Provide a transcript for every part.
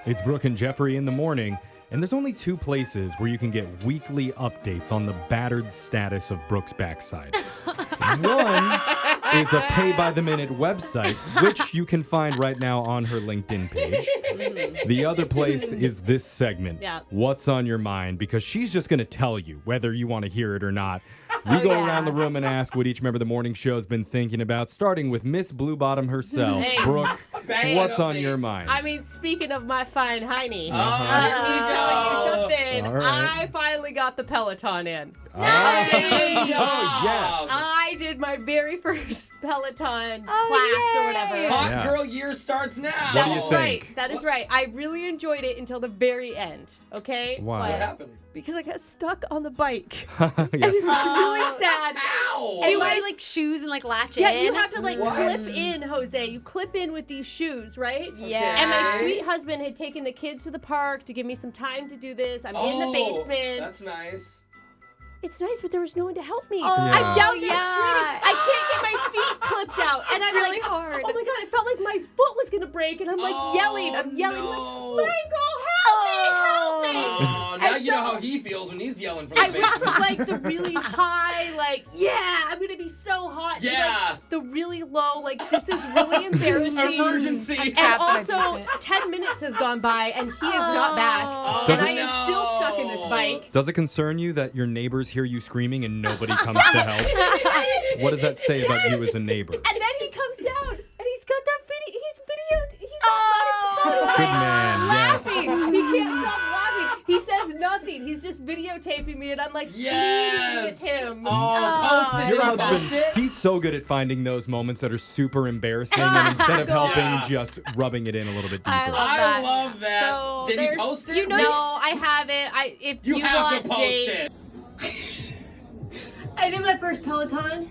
It's Brooke and Jeffrey in the morning, and there's only two places where you can get weekly updates on the battered status of Brooke's backside. One is a pay-by-the-minute website, which you can find right now on her LinkedIn page. The other place is this segment, What's on Your Mind, because she's just going to tell you whether you want to hear it or not. We go around the room and ask what each member of the morning show has been thinking about, starting with Miss Blue Bottom herself. Brooke, what's on your mind? I mean, speaking of my fine hiney, let me tell you something. Right. I finally got the Peloton in. Nice. Yes. I did my very first Peloton class or whatever. Hot girl year starts now. What do you think? Right. That is right. I really enjoyed it until the very end. Okay? Why? What happened? Because I got stuck on the bike. And it was really sad. Ow! Do you wear like shoes and like latch in? Yeah, you have to like clip in, Jose. You clip in with these shoes, right? Yeah. And my sweet husband had taken the kids to the park to give me some time to do this. I'm in the basement. That's nice. It's nice, but there was no one to help me. Oh, I'm down the street. yeah. I can't get my feet clipped out. And It's I'm really like, hard. oh my God, it felt like my foot was going to break. And I'm like yelling. I'm yelling. No. Like, Michael, help me. Oh, now you know how he feels when he's yelling from the I went basement. from like the really high, like, yeah, I'm going to be so hot. To, like, the really low, like, this is really embarrassing. Emergency. And also, 10 minutes has gone by and he is not back. Oh, And I am still stuck in this bike. Does it concern you that your neighbors hear you screaming and nobody comes to help? What does that say about you as a neighbor? And then he comes down and he's got that video. He's on his phone. Good man, yes. Laughing. He can't stop laughing. He says nothing. He's just videotaping me, and I'm like pleading with him. Post it. Your husband, he's so good at finding those moments that are super embarrassing, and instead of helping, just rubbing it in a little bit deeper. I love that. So Did he post it? No, I haven't. If you have want, to post Jake, it. I did my first Peloton,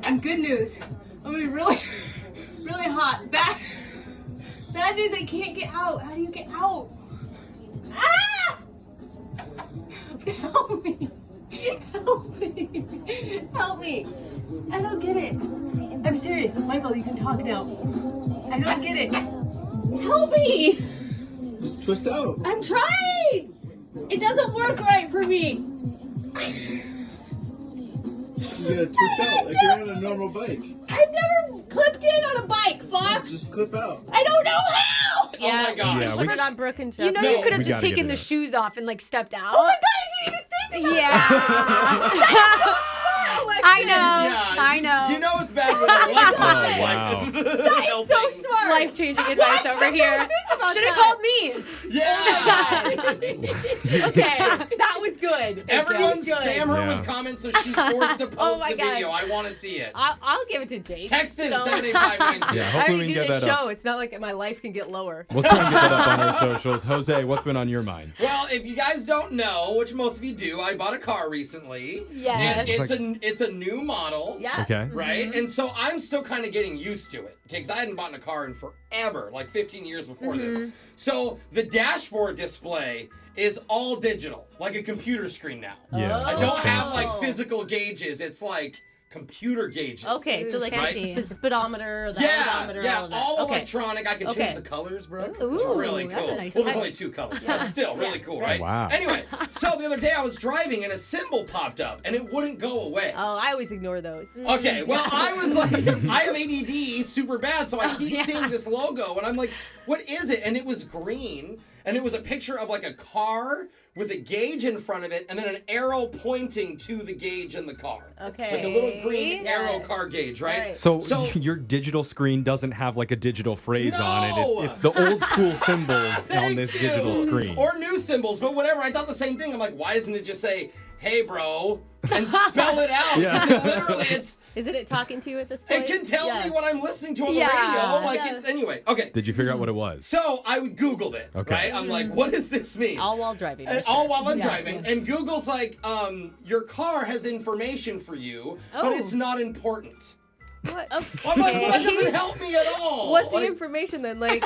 and good news, I'm gonna be really, really hot. Bad news, I can't get out. How do you get out? Ah! Help me. Help me. Help me. I don't get it. I'm serious. Michael, you can talk now. I don't get it. Help me. Just twist out. I'm trying. It doesn't work right for me. You gotta twist out like you're on a normal bike. I've never clipped in on a bike, Fox. Just clip out. I don't know how. Oh my gosh. Yeah, put it on Brooke and Jeff. You know No, you could have we just gotta get taken it the out. shoes off and like stepped out. Oh my God, I didn't even think about Yeah. I know. Yeah, I know. You know it's bad when Alexis Oh, wow. That is so smart. Life-changing advice over here. Should have called me. Yeah. Okay, that was good. Everyone That was good. spam her Yeah. with comments so she's forced to post my the God. video. I want to see it. I'll give it to Jake. Text it So- 78592. Yeah, I hopefully we already can do get this that show. up. It's not like my life can get lower. We'll try and get that up on our socials. Jose, what's been on your mind? Well, if you guys don't know, which most of you do, I bought a car recently. Yes. And it's a new model. Yeah. Okay. Right? And so I'm still kind of getting used to it. Okay, because I hadn't bought a car in forever, like 15 years before this. So the dashboard display is all digital, like a computer screen now. Yeah, I that's don't have fancy. like physical gauges. It's like computer gauges. Okay, so like Fancy. the speedometer, the Yeah, odometer, yeah, all of that. all Okay. electronic. I can Okay. change the colors, bro. It's Ooh, really cool. that's a nice well, there's touch. only two colors, but still really cool, right? Wow. Anyway, so the other day I was driving and a symbol popped up and it wouldn't go away. Oh, I always ignore those. Okay, well, I was like, I have ADD super bad, so I keep seeing this logo, and I'm like, what is it? And it was green, and it was a picture of like a car with a gauge in front of it, and then an arrow pointing to the gauge in the car. Okay. Like a little green Yeah. arrow car gauge, right? Right. So, So- your digital screen doesn't have like a digital phrase on it. No. It's the old school symbols on Thank this you. digital screen. Or new symbols, but whatever. I thought the same thing. I'm like, why doesn't it just say, hey, bro, and spell it out? Yeah. Because literally, Isn't it talking to you at this point? it can tell me what I'm listening to on the Yeah. radio. Like, anyway, okay. Did you figure out what it was? So I Googled it, Okay. right? I'm like, what does this mean? All while driving. And all while I'm driving. And Google's like, your car has information for you, but it's not important. What? I'm like, well, that doesn't help me at all. What's the Like, information then? Like,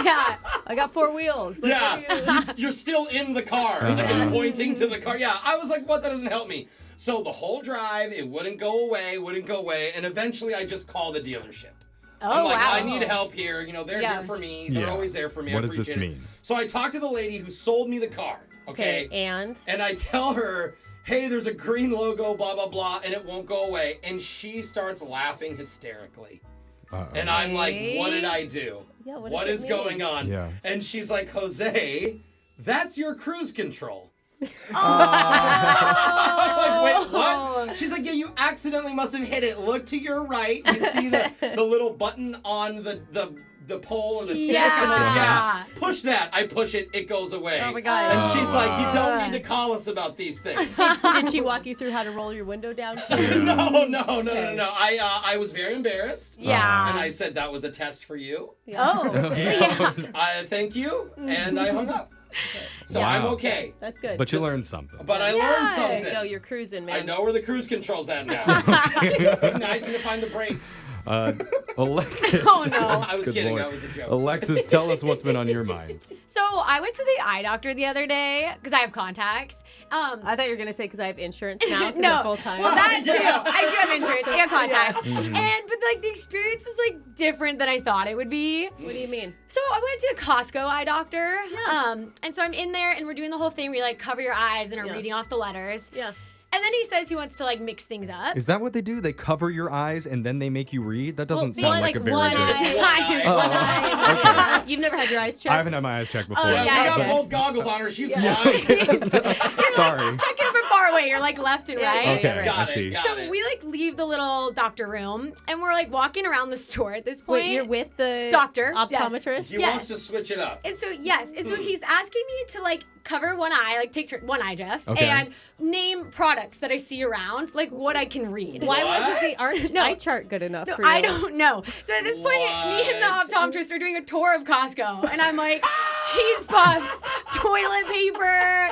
Yeah. I got 4 wheels. Like, Yeah, what do you- you're still in the car. Like it's pointing to the car. Yeah, I was like, what? That doesn't help me. So the whole drive, it wouldn't go away, and eventually I just called the dealership. Oh, I'm like, wow. I need help here. They're Yeah. here for me. They're always there for me. What I does this appreciate it. mean? So I talked to the lady who sold me the car. Okay. And I tell her, hey, there's a green logo, blah, blah, blah, and it won't go away. And she starts laughing hysterically. And I'm like, what did I do? Yeah, what what does is it mean? going on? Yeah. And she's like, Jose, that's your cruise control. I'm like, wait, what? She's like, yeah, you accidentally must have hit it. Look to your right. You see the little button on the pole or the stick? I'm like, yeah, push that. I push it. It goes away. Oh my God. And she's like, you don't need to call us about these things. Did she walk you through how to roll your window down too? No. I was very embarrassed. Yeah. And I said that was a test for you. Oh. And I thank you. And I hung up. So Wow. I'm okay. That's good. But you learned something. But I learned There something. you go, you're cruising, man. I know where the cruise control's at now. Nice to find the brakes. Alexis. Oh, no. I was Good kidding. Lord. That was a joke. Alexis, tell us what's been on your mind. So I went to the eye doctor the other day because I have contacts. I thought you were gonna say because I have insurance now. No, full time. well that too. I do have insurance and contacts, Mm-hmm. but like the experience was like different than I thought it would be. What do you mean? So I went to a Costco eye doctor, and so I'm in there and we're doing the whole thing where you like cover your eyes and are reading off the letters. Yeah. And then he says he wants to like mix things up. Is that what they do? They cover your eyes and then they make you read? That doesn't They sound like like a very one good. eye. Oh, One eye. You've never had your eyes checked? I haven't had my eyes checked before. Oh, Yeah, yeah, we got okay. both goggles on her. She's blind. Sorry. Check it from far away. You're like left and Yeah, right. yeah, Okay, yeah, I Got see. it. Got So it. we like leave the little doctor room and we're like walking around the store at this point. Wait, you're with the Doctor, yes. optometrist? He Yes. wants to switch it up. And so yes, and so he's asking me to like cover one eye, like take one eye, Jeff, Okay. and name products that I see around, like what I can read. Why wasn't the What? No. eye chart good enough No, for you? I don't know. So at this point, me and the What? optometrist are doing a tour of Costco, and I'm like, cheese puffs, toilet paper,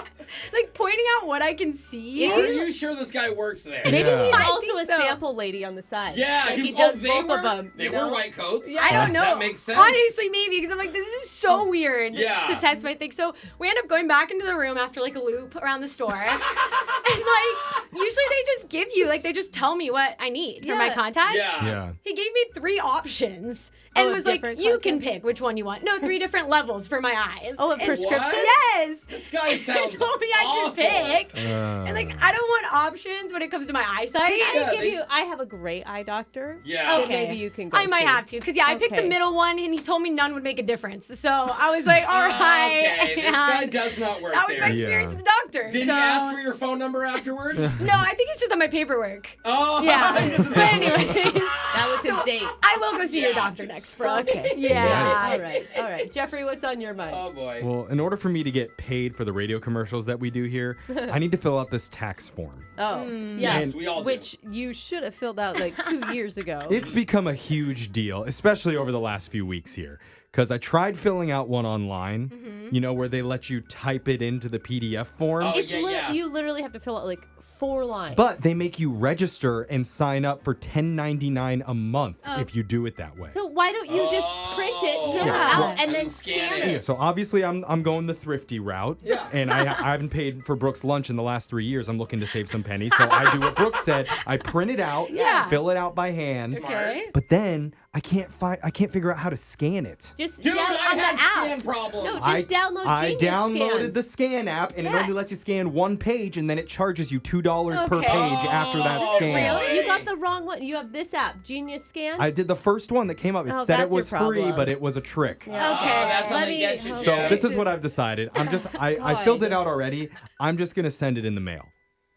like pointing out what I can see. Are you sure this guy works there? Maybe Yeah. he's I also think a so. sample lady on the side. Yeah, like he oh, does they both were, of them. They you were know? white coats. I don't know. That makes sense. Honestly, maybe because I'm like, this is so weird Yeah. to test my thing. So we end up going back into the room after like a loop around the store, and like usually they just give you like they just tell me what I need for my Yeah. contacts. Yeah. Yeah. He gave me 3 options and Oh, was like, different you can content? pick which one you want. No, 3 different levels for my eyes. Oh, a And- prescription? What? Yes. This guy He sounds told me I awful. could pick. And And like I don't want options when it comes to my eyesight. Yeah, I have a great eye doctor. Yeah. So maybe you can go I might see. have to, because I picked the Okay. middle one, and he told me none would make a difference. So I was like, all right. Okay, this guy And does not work that was my there. experience Yeah. with the doctor. Did so, he ask for your phone number afterwards? No, I think it's just on my paperwork. Oh, Yeah. he doesn't But have- anyways, That was his date. I will go see your Yeah. doctor next, Brooke. Okay. Yeah. All right. Jeffrey, what's on your mind? Oh boy. Well, in order for me to get paid for the radio commercials that we do here, I need to fill out this tax form. Oh, Yes, we all do. Which you should have filled out like 2 years ago. It's become a huge deal, especially over the last few weeks here. Because I tried filling out one online, you know, where they let you type it into the PDF form. Oh, It's yeah. you literally have to fill out like 4 lines. But they make you register and sign up for $10.99 a month if you do it that way. so why don't you just print it, fill it Yeah. out, and And then then scan scan it. Yeah, it? so obviously I'm going the thrifty route, and I haven't paid for Brooke's lunch in the last 3 years. I'm looking to save some pennies, so I do what Brooke said. I print it out, Yeah. fill it out by hand, Okay. but then I can't figure out how to scan it. Just Dude, down I on the had app. scan problems. No, just download I Genius downloaded Scan. the scan app, and it Yeah. only lets you scan one page, and then it charges you $2 per Okay. page after that Oh, scan. really? You got the wrong one. You have this app, Genius Scan. I did the first one that came up. It Oh, said that's it was your free, problem. but it was a trick. Okay. that's how Let they me- get you. So Okay. this is what I've decided. I filled it out already. I'm just gonna send it in the mail.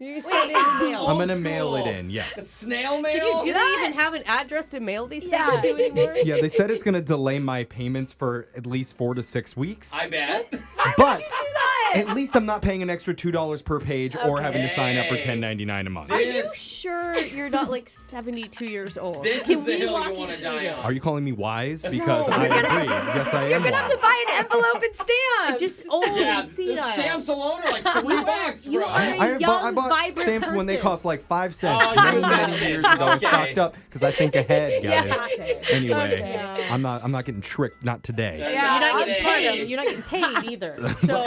You send it in the mail. I'm gonna Old mail it school. in. Yes. Snail mail? Do they even have an address to mail these Yeah. things to anymore? Yeah, they said it's gonna delay my payments for at least 4 to 6 weeks. I bet. But Do that. at least I'm not paying an extra $2 per page or having to sign up for Okay. $10.99 a month. Are you This- sure you're not like 72 years old? This Can is the we hill walk you wanna through die this? on. Are you calling me wise? Because I agree. Yes, I am. You're gonna have to wise. buy an envelope and stamp. Just old Yeah, and the senile. stamps alone are like $3, You bro. are a I bought vibrant stamps when they person. cost like 5 cents Oh, many, you many invested. years ago. I Okay. stocked up because I think ahead, guys. Yeah. Okay. Anyway, Okay. I'm not getting tricked. Not today. Yeah. Yeah. You're not getting Today. paid. You're not getting paid either. So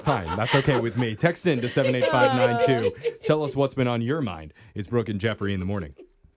Fine, that's okay with me. Text in to 78592. Tell us what's been on your mind. It's Brooke and Jeffrey in the morning.